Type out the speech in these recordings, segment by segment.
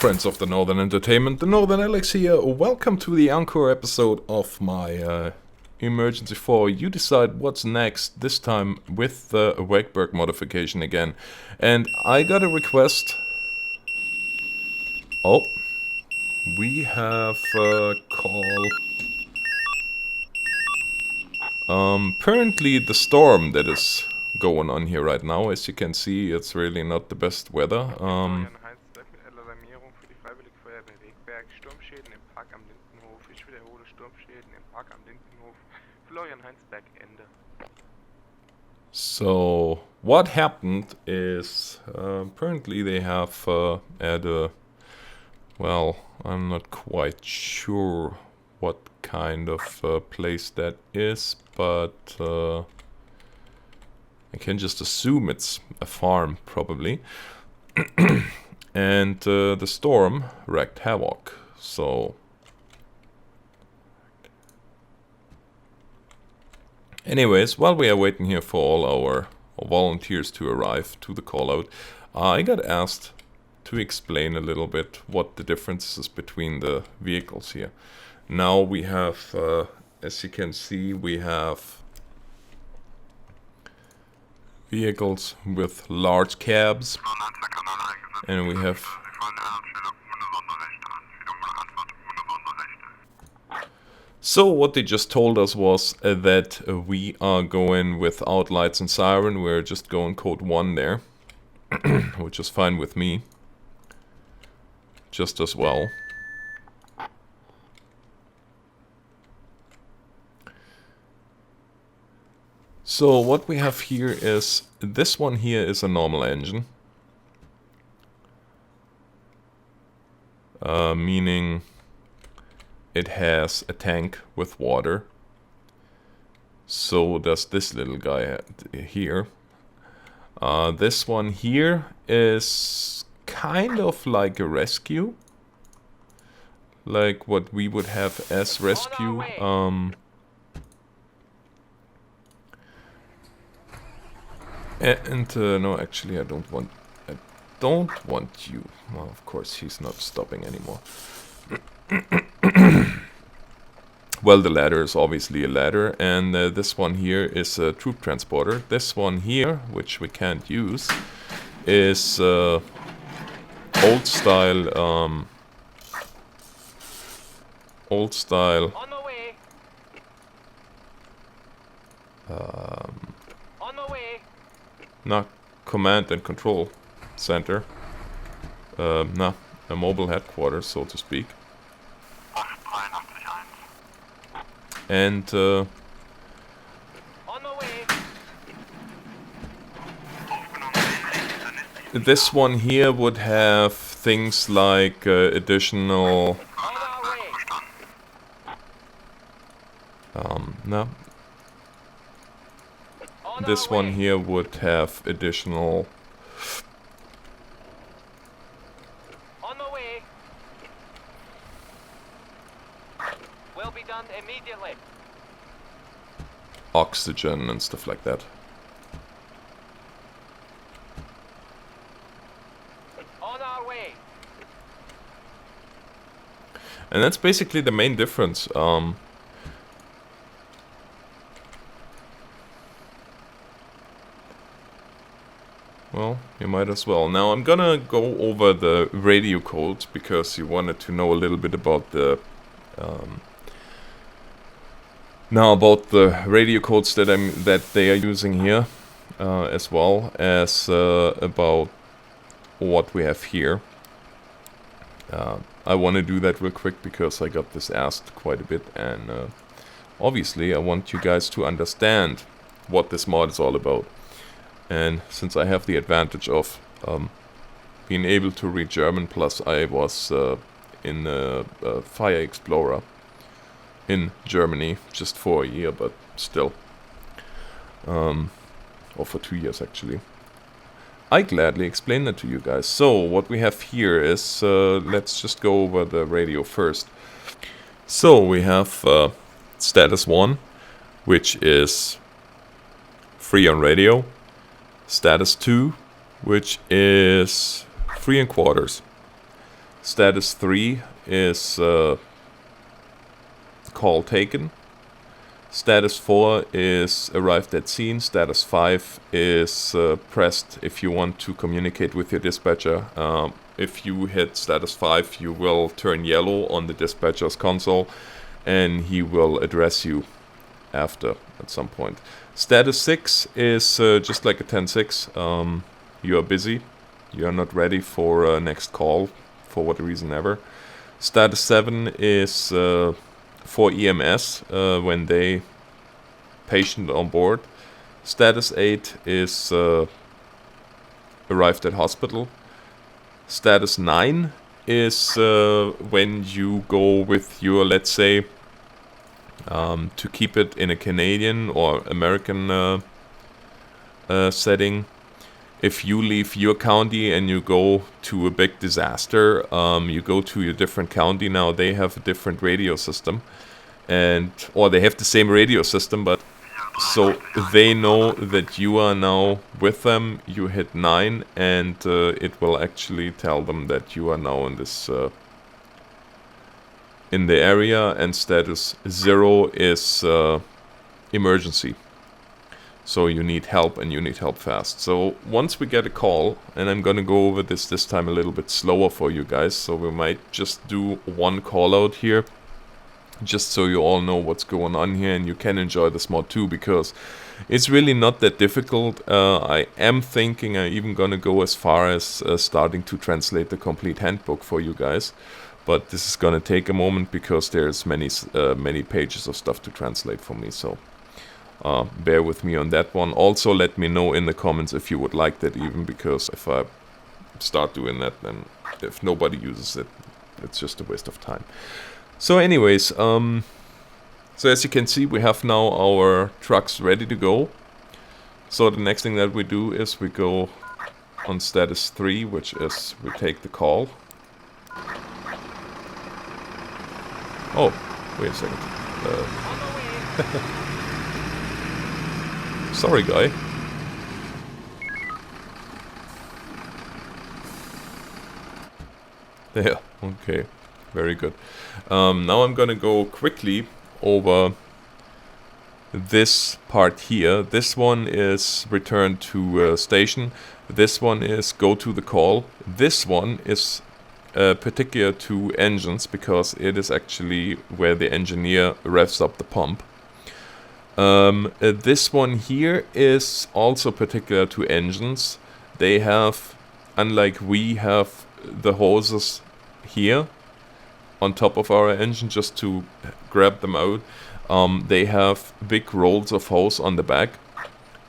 friends of the Northern Entertainment, Thenorthernalex here. Welcome to the Encore episode of my Emergency 4. You decide what's next, this time with the Wegberg Modification again. And I got a request. Oh, we have a call. Apparently the storm that is going on here right now, as you can see, it's really not the best weather. Alarmierung für die Freiwillige Feuerwehr Wegberg. Sturmschäden im Park am Lindenhof. Ich wiederhole, Sturmschäden im Park am Lindenhof. Florian Heinsberg, Ende. So, what happened is, apparently they have at a, well, I'm not quite sure what kind of place that is, but I can just assume it's a farm, probably. And the storm wreaked havoc, so... Anyways, while we are waiting here for all our volunteers to arrive to the call-out, I got asked to explain a little bit what the difference is between the vehicles here. Now we have, as you can see, we have vehicles with large cabs, and we have so what they just told us was that we are going without lights and siren. We're just going code 1 there, which is fine with me, just as well. So what we have here is, this one here is a normal engine. Meaning it has a tank with water. So does this little guy here. This one here is kind of like a rescue. Like what we would have as rescue. No, actually I don't want you. Well, of course he's not stopping anymore. Well, the ladder is obviously a ladder, and this one here is a troop transporter. This one here, which we can't use, is old style. On the way. On the way. Not command and control center. A mobile headquarters, so to speak. And on the way. This one here would have things like additional no. This one here would have additional be done immediately. Oxygen and stuff like that. On our way. And that's basically the main difference. Well, you might as well. Now I'm gonna go over the radio codes because you wanted to know a little bit about the radio codes that they are using here, as well as about what we have here. I want to do that real quick because I got this asked quite a bit, and obviously I want you guys to understand what this mod is all about. And since I have the advantage of being able to read German, plus I was in a Fire Explorer in Germany just for a year, but still, or for 2 years actually, I gladly explain that to you guys. So what we have here is, let's just go over the radio first. So we have status 1, which is free on radio. Status 2, which is free in quarters. Status 3 is call taken. Status 4 is arrived at scene. Status 5 is pressed if you want to communicate with your dispatcher. If you hit status 5, you will turn yellow on the dispatcher's console and he will address you after at some point. Status 6 is just like a 10-6. You are busy. You are not ready for next call for what reason ever. Status 7 is for EMS when they patient on board. Status 8 is arrived at hospital. Status 9 is when you go with your, let's say, to keep it in a Canadian or American setting. If you leave your county and you go to a big disaster, you go to a different county. Now they have a different radio system, or they have the same radio system, but so they know that you are now with them. You hit 9 and it will actually tell them that you are now in this in the area, and status 0 is emergency. So you need help, and you need help fast. So once we get a call, and I'm gonna go over this time a little bit slower for you guys, so we might just do one call out here, just so you all know what's going on here, and you can enjoy this mod too, because it's really not that difficult. I am thinking I'm even gonna go as far as starting to translate the complete handbook for you guys, but this is gonna take a moment because there's many pages of stuff to translate for me, so bear with me on that one. Also, let me know in the comments if you would like that, even because if I start doing that, then if nobody uses it, it's just a waste of time. So anyways, so as you can see, we have now our trucks ready to go. So the next thing that we do is we go on status 3, which is we take the call. Oh, wait a second. Sorry, guy. There, okay. Very good. Now I'm gonna go quickly over this part here. This one is return to station. This one is go to the call. This one is particular to engines, because it is actually where the engineer revs up the pump. This one here is also particular to engines. They have, unlike we have the hoses here on top of our engine just to grab them out, they have big rolls of hose on the back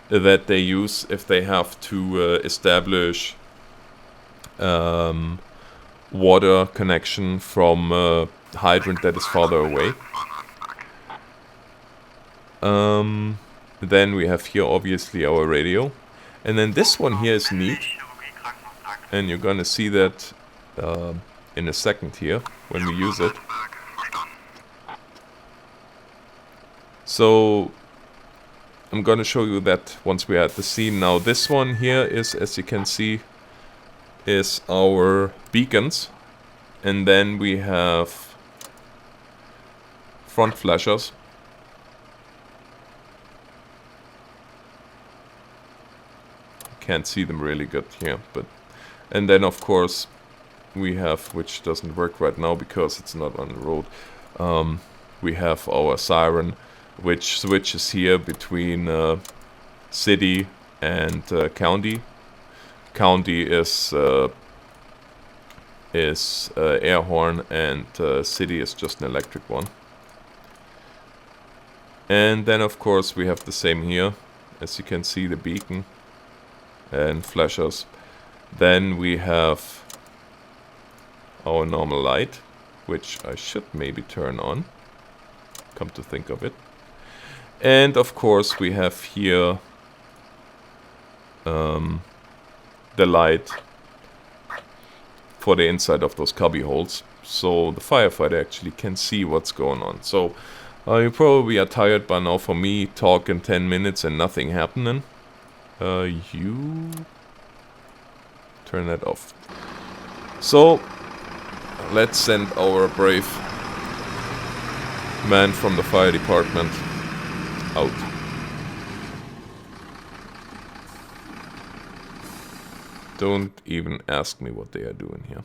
that they use if they have to establish water connection from a hydrant that is farther away. Then we have here obviously our radio, and then this one here is neat, and you're gonna see that in a second here when we use it. So I'm gonna show you that once we're at the scene. Now this one here is, as you can see, is our beacons, and then we have front flashers. Can't see them really good here, but and then of course we have, which doesn't work right now because it's not on the road, we have our siren, which switches here between city and county. County is air horn, and city is just an electric one. And then of course we have the same here, as you can see, the beacon and flashers. Then we have our normal light, which I should maybe turn on, come to think of it. And of course we have here the light for the inside of those cubby holes, so the firefighter actually can see what's going on. So you probably are tired by now for me talking 10 minutes and nothing happening. You turn that off. So let's send our brave man from the fire department out. Don't even ask me what they are doing here.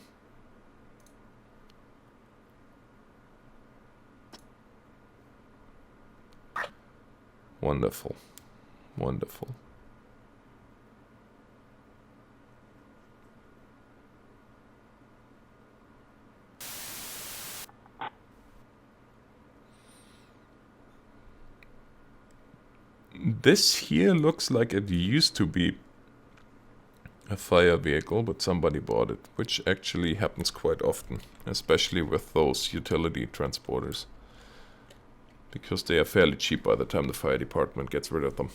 Wonderful. Wonderful. This here looks like it used to be a fire vehicle, but somebody bought it, which actually happens quite often, especially with those utility transporters, because they are fairly cheap by the time the fire department gets rid of them.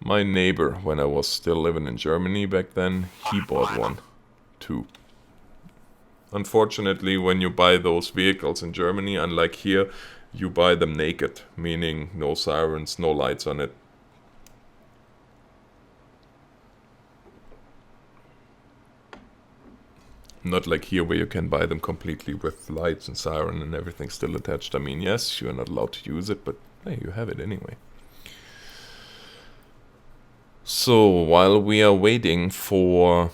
My neighbor, when I was still living in Germany back then, he bought one too. Unfortunately, when you buy those vehicles in Germany, unlike here, you buy them naked, meaning no sirens, no lights on it. Not like here where you can buy them completely with lights and siren and everything still attached. I mean, yes, you're not allowed to use it, but hey, you have it anyway. So, while we are waiting for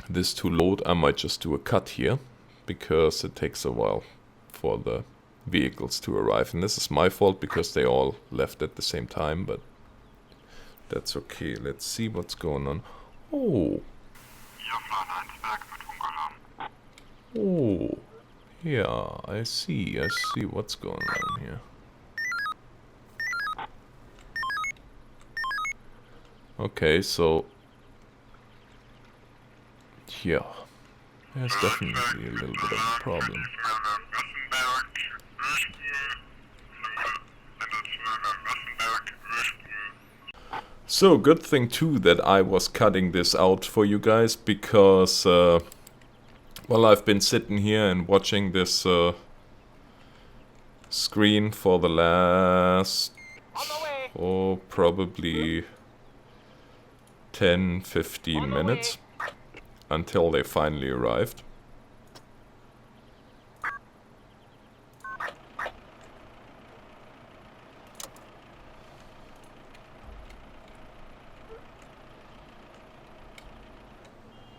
this to load, I might just do a cut here, because it takes a while for the vehicles to arrive. And this is my fault, because they all left at the same time, but that's okay. Let's see what's going on. Oh. Oh. Yeah, I see what's going on here. Okay, so yeah, there's definitely a little bit of a problem. So, good thing too that I was cutting this out for you guys, because well, I've been sitting here and watching this screen for the last, oh, probably 10-15 minutes until they finally arrived.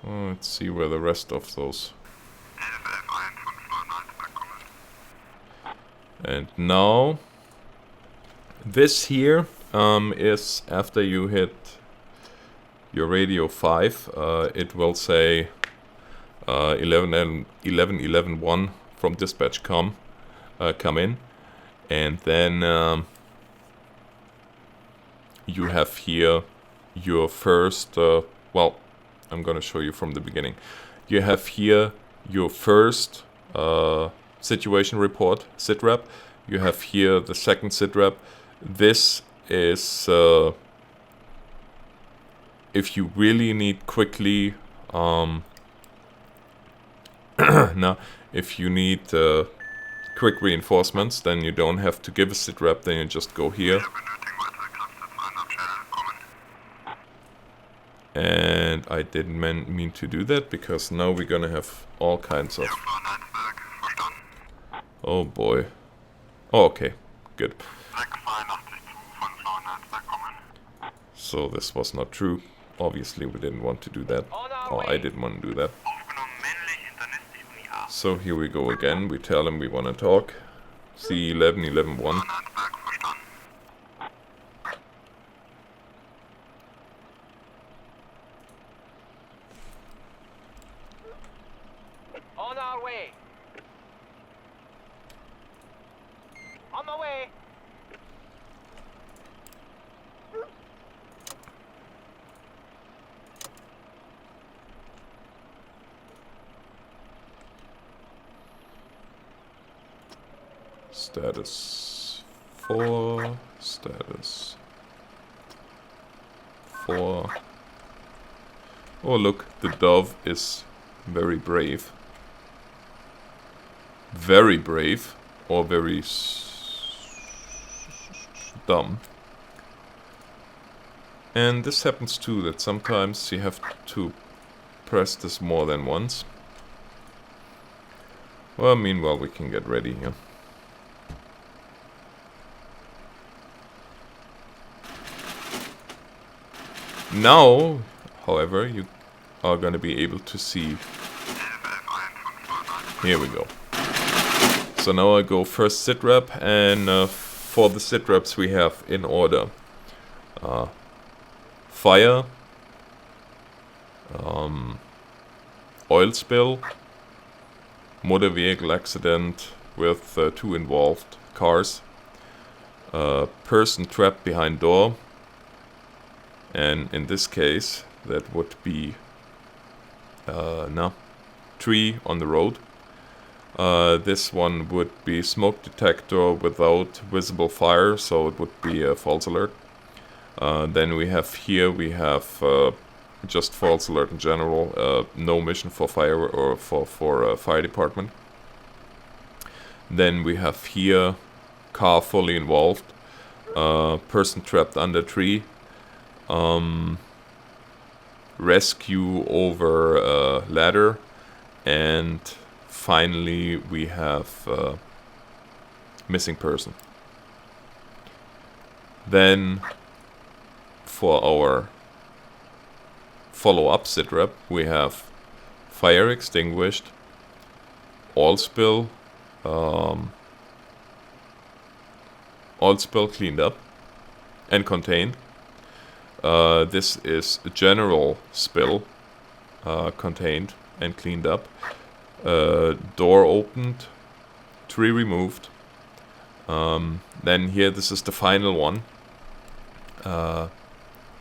Let's see where the rest of those. And now this here is after you hit your radio 5, it will say 11.11.1 from dispatch come in, and then you have here your first well, I'm gonna show you from the beginning. You have here your first situation report, sitrep. You have here the second sitrep. This is if you really need quickly, now, if you need quick reinforcements, then you don't have to give a sitrep, then you just go here. And I didn't mean to do that, because now we're gonna have all kinds of... Oh boy. Oh, okay, good. So this was not true. Obviously we didn't want to do that. Or I didn't want to do that. So here we go again. We tell him we want to talk. C11.11.1. On our way. On the way. Status 4. Status 4. Oh look, the dove is very brave. Very brave, or very dumb. And this happens too, that sometimes you have to press this more than once. Well, meanwhile we can get ready here. Now, however, you are going to be able to see. Here we go. So now I go first sit rep, and for the sit reps we have in order fire, oil spill, motor vehicle accident with 2 involved cars, person trapped behind door, and in this case that would be tree on the road. This one would be smoke detector without visible fire, so it would be a false alert. Then we have just false alert in general, no mission for fire or for fire department. Then we have here car fully involved, person trapped under tree, rescue over ladder, and finally we have missing person. Then for our follow-up sit rep we have fire extinguished, oil spill cleaned up and contained. This is a general spill, contained and cleaned up. Door opened, tree removed. Then here, this is the final one.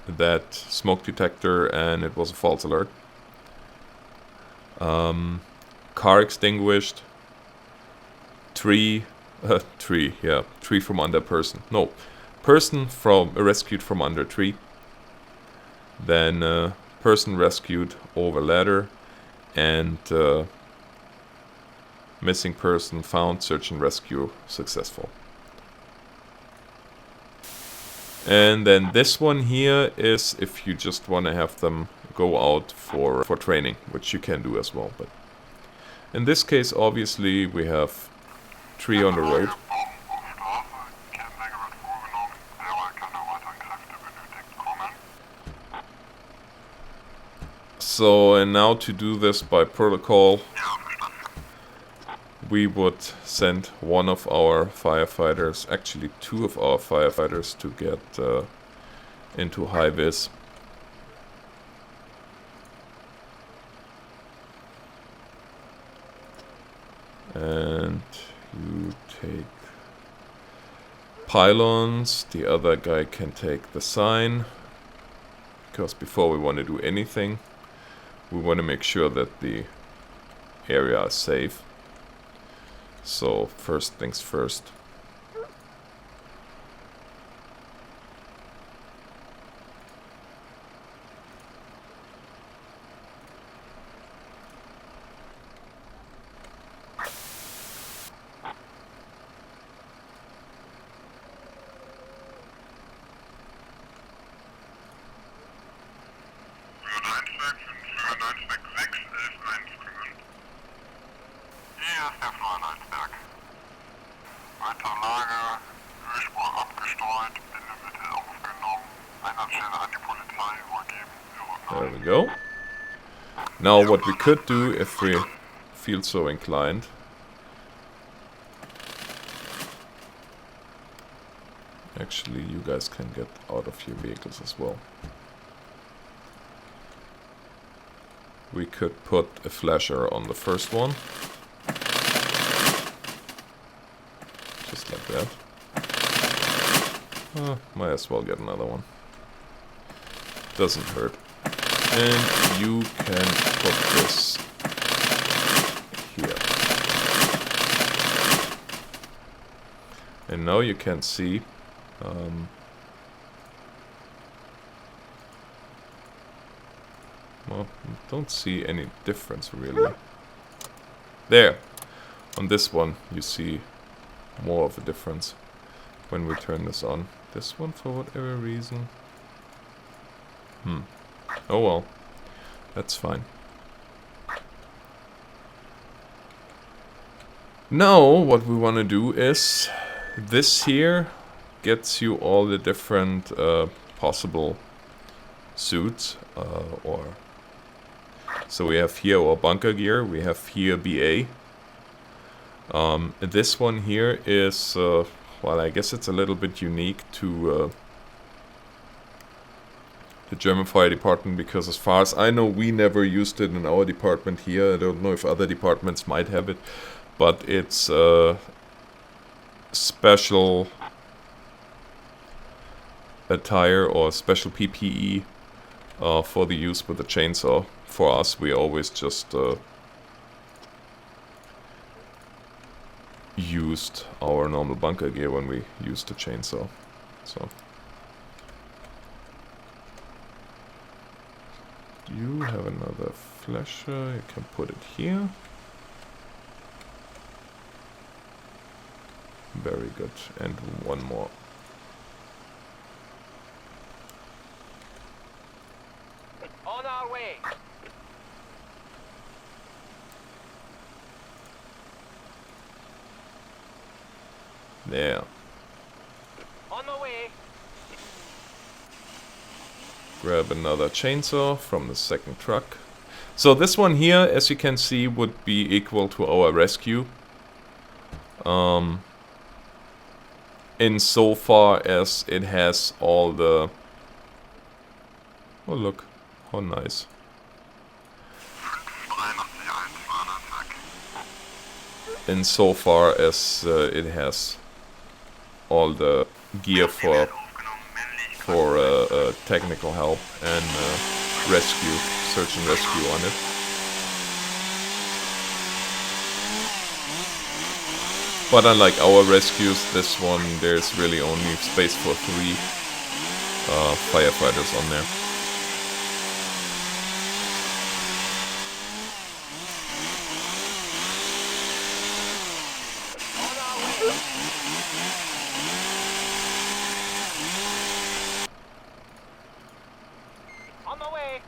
That smoke detector, and it was a false alert. Car extinguished. Tree from under person. No, person rescued from under tree. Then person rescued over ladder, and missing person found, search and rescue successful. And then this one here is if you just want to have them go out for training, which you can do as well. But in this case, obviously, we have tree on the road. So, and now to do this by protocol, we would send one of our firefighters, actually 2 of our firefighters, to get into high vis. And you take pylons, the other guy can take the sign, because before we want to do anything, we want to make sure that the area is safe. So first things first. There we go. Now what we could do, if we feel so inclined, actually you guys can get out of your vehicles as well. We could put a flasher on the first one. Just like that. Might as well get another one. Doesn't hurt. And you can put this here. And now you can see well, don't see any difference really. There! On this one you see more of a difference when we turn this on. This one, for whatever reason. Oh well, that's fine. Now, what we want to do is this here gets you all the different possible suits or so we have here our bunker gear, we have here BA. This one here is well, I guess it's a little bit unique to the German fire department, because as far as I know we never used it in our department here. I don't know if other departments might have it, but it's special attire or special PPE for the use with the chainsaw. For us, we always just used our normal bunker gear when we used the chainsaw. So you have another flasher, you can put it here. Very good, and one more. On our way. There. On the way. Grab another chainsaw from the second truck. So this one here, as you can see, would be equal to our rescue. Insofar as it has all the... Oh look, how nice. Insofar as it has all the gear for technical help and rescue, search and rescue on it. But unlike our rescues, this one there's really only space for 3 firefighters on there. On the way.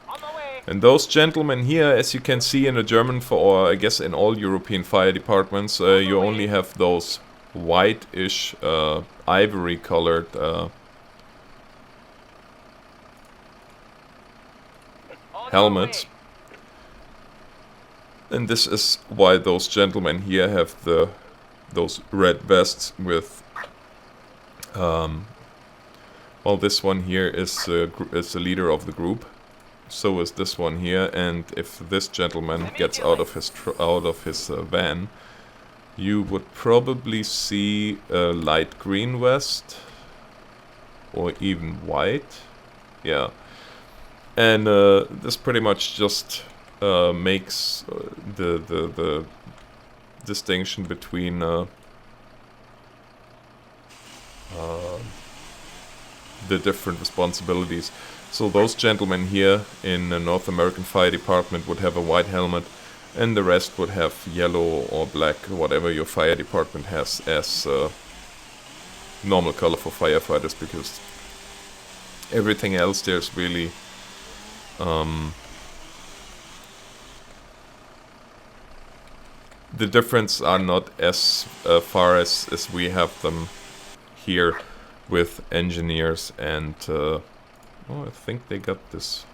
On the way. And those gentlemen here, as you can see in the German, or I guess in all European fire departments, you only have those white-ish, ivory-colored helmets. And this is why those gentlemen here have those red vests with... well, this one here is the leader of the group. So is this one here, and if this gentleman gets out of his van, you would probably see a light green vest, or even white. Yeah, and this pretty much just makes the distinction between the different responsibilities. So those gentlemen here in the North American Fire Department would have a white helmet, and the rest would have yellow or black, whatever your fire department has as normal color for firefighters, because everything else there's really the difference are not as far as we have them here with engineers and oh, I think they got this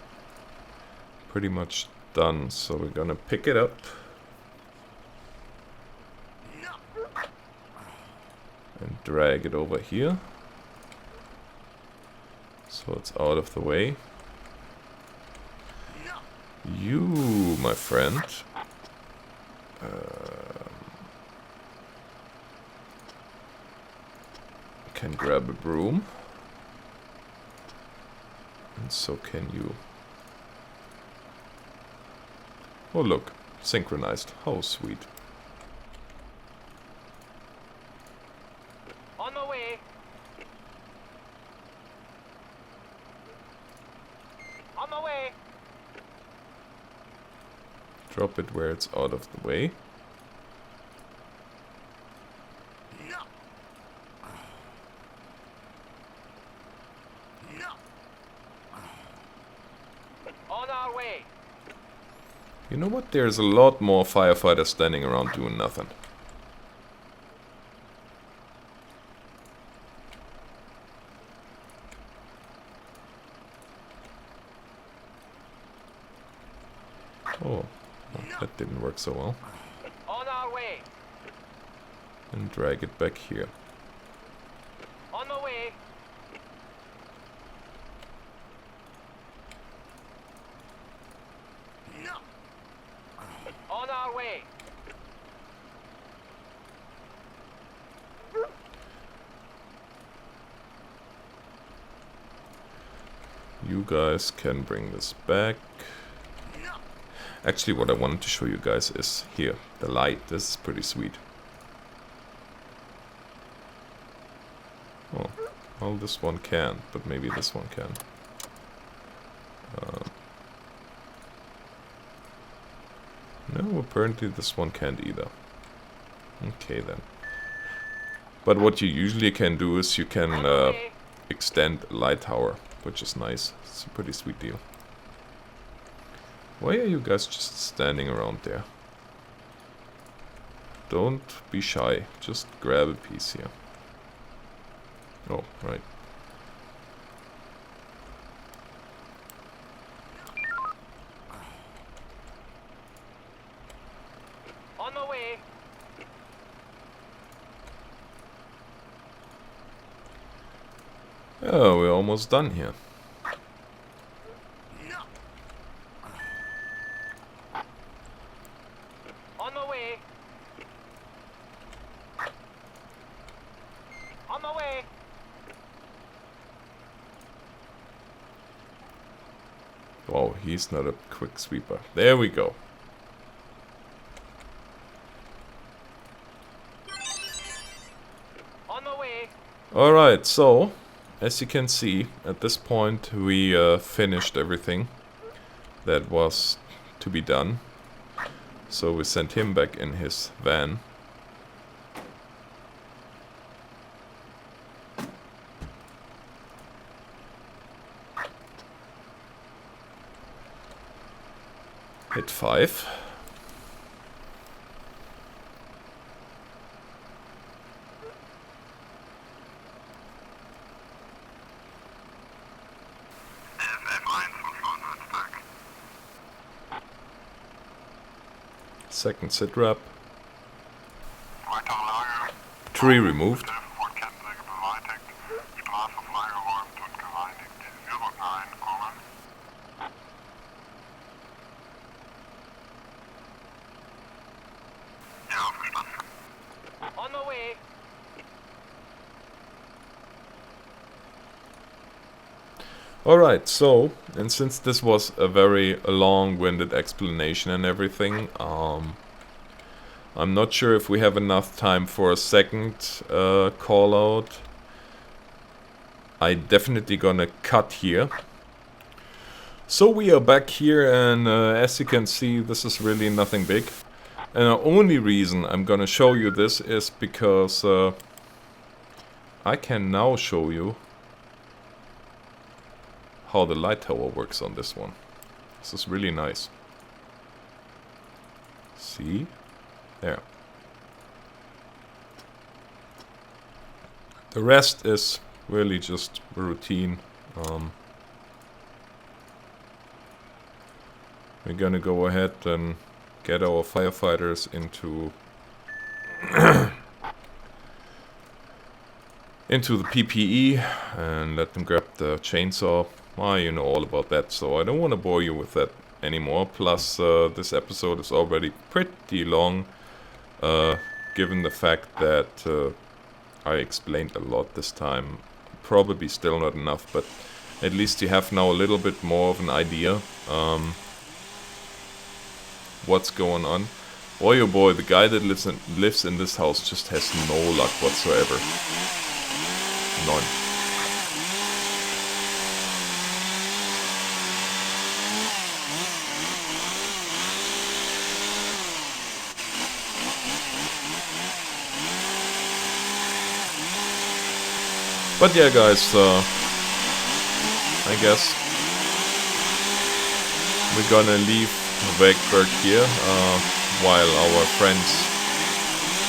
pretty much done, so we're gonna pick it up and drag it over here so it's out of the way. You, my friend, can grab a broom. And so can you. Oh look, synchronized. How sweet. On the way. On the way. Drop it where it's out of the way. On our way. You know what? There's a lot more firefighters standing around doing nothing. Oh, that didn't work so well. On our way. And drag it back here. On the way. On our way. You guys can bring this back. Actually, what I wanted to show you guys is here, the light. This is pretty sweet. Oh, well, this one can, but maybe this one can. No, apparently this one can't either. Okay then. But what you usually can do is you can extend a light tower, which is nice. It's a pretty sweet deal. Why are you guys just standing around there? Don't be shy. Just grab a piece here. Oh, right. On the way. Oh, we're almost done here. On the way. On the way. Oh, he's not a quick sweeper. There we go. On the way. Alright, so, as you can see, at this point we finished everything that was to be done. So we sent him back in his van. Hit 5. Second sit rep. Tree removed. On the way. Alright, so, and since this was a very long-winded explanation and everything, I'm not sure if we have enough time for a second call out. I definitely gonna cut here. So we are back here, and as you can see, this is really nothing big. And the only reason I'm gonna show you this is because I can now show you how the light tower works on this one. This is really nice. See? There. The rest is really just routine. We're gonna go ahead and get our firefighters into into the PPE and let them grab the chainsaw. Well, you know all about that, so I don't want to bore you with that anymore. Plus, this episode is already pretty long, given the fact that I explained a lot this time. Probably still not enough, but at least you have now a little bit more of an idea what's going on. Boy oh boy, the guy that lives in this house just has no luck whatsoever. None. But yeah, guys, I guess we're gonna leave Wegberg here, while our friends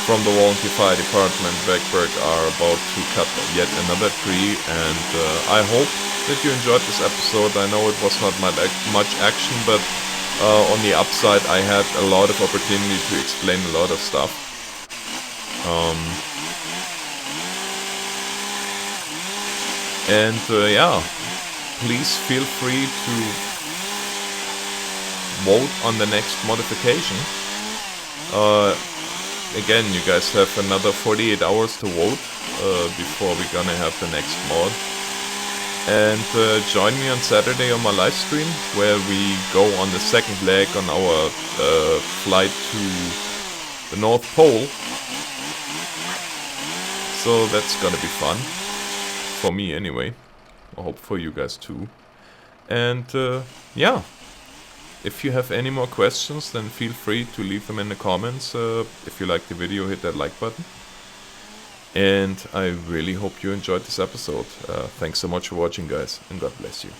from the Warranty Fire Department Wegberg are about to cut yet another tree, and I hope that you enjoyed this episode. I know it was not much action, but on the upside I had a lot of opportunity to explain a lot of stuff. Yeah, please feel free to vote on the next modification. Again, you guys have another 48 hours to vote before we're gonna have the next mod. And join me on Saturday on my live stream, where we go on the second leg on our flight to the North Pole. So that's gonna be fun. For me anyway. I hope for you guys too. And yeah. If you have any more questions, then feel free to leave them in the comments. If you liked the video, hit that like button. And I really hope you enjoyed this episode. Thanks so much for watching, guys, and God bless you.